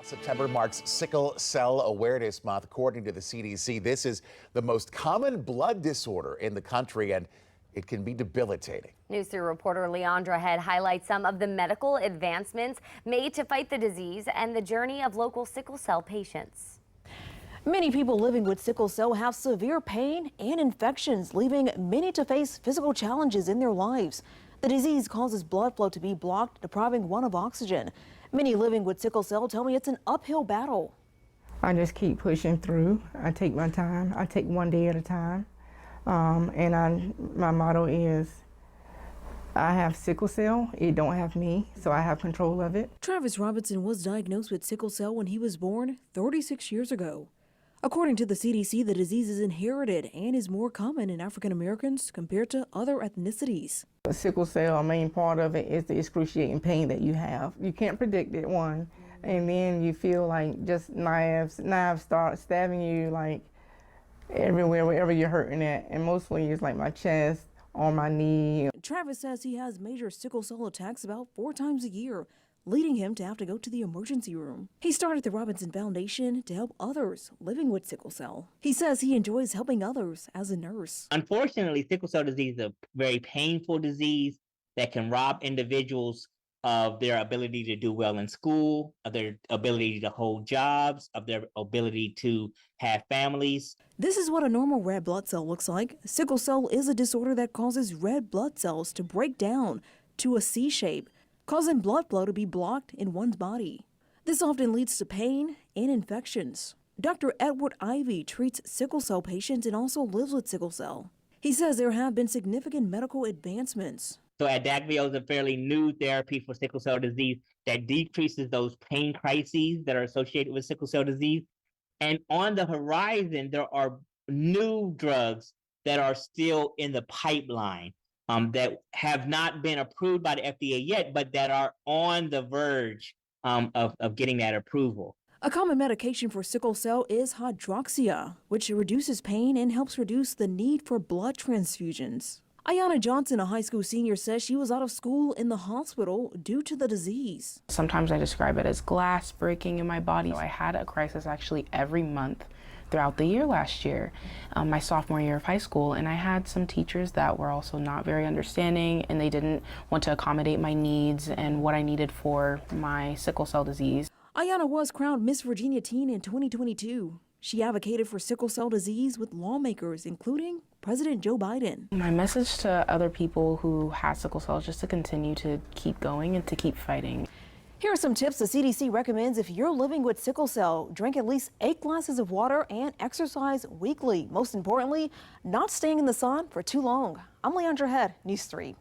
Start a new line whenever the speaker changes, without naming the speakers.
September marks Sickle Cell Awareness Month. According to the CDC, this is the most common blood disorder in the country, and it can be debilitating.
News 3 reporter Leandra Head highlights some of the medical advancements made to fight the disease and the journey of local sickle cell patients.
Many people living with sickle cell have severe pain and infections, leaving many to face physical challenges in their lives. The disease causes blood flow to be blocked, depriving one of oxygen. Many living with sickle cell tell me it's an uphill battle.
I just keep pushing through. I take my time. I take one day at a time. My motto is, I have sickle cell, it don't have me, so I have control of it.
Travis Robinson was diagnosed with sickle cell when he was born 36 years ago. According to the CDC, the disease is inherited and is more common in African Americans compared to other ethnicities.
Sickle cell, a main part of it is the excruciating pain that you have. You can't predict it, one, and then you feel like just knives start stabbing you like everywhere, wherever you're hurting at, and mostly it's like my chest, on my knee.
Travis says he has major sickle cell attacks about 4 times a year, leading him to have to go to the emergency room. He started the Robinson Foundation to help others living with sickle cell. He says he enjoys helping others as a nurse.
Unfortunately, sickle cell disease is a very painful disease that can rob individuals of their ability to do well in school, of their ability to hold jobs, of their ability to have families.
This is what a normal red blood cell looks like. Sickle cell is a disorder that causes red blood cells to break down to a C shape, causing blood flow to be blocked in one's body. This often leads to pain and infections. Dr. Edward Ivy treats sickle cell patients and also lives with sickle cell. He says there have been significant medical advancements.
So Adagvio is a fairly new therapy for sickle cell disease that decreases those pain crises that are associated with sickle cell disease. And on the horizon, there are new drugs that are still in the pipeline that have not been approved by the FDA yet, but that are on the verge of getting that approval.
A common medication for sickle cell is hydroxia, which reduces pain and helps reduce the need for blood transfusions. Ayana Johnson, a high school senior, says she was out of school in the hospital due to the disease.
Sometimes I describe it as glass breaking in my body. I had a crisis actually every month throughout the year last year, my sophomore year of high school, and I had some teachers that were also not very understanding, and they didn't want to accommodate my needs and what I needed for my sickle cell disease.
Ayana was crowned Miss Virginia Teen in 2022. She advocated for sickle cell disease with lawmakers, including President Joe Biden.
My message to other people who have sickle cell is just to continue to keep going and to keep fighting.
Here are some tips the CDC recommends if you're living with sickle cell. Drink at least 8 glasses of water and exercise weekly. Most importantly, not staying in the sun for too long. I'm Leandra Head, News 3.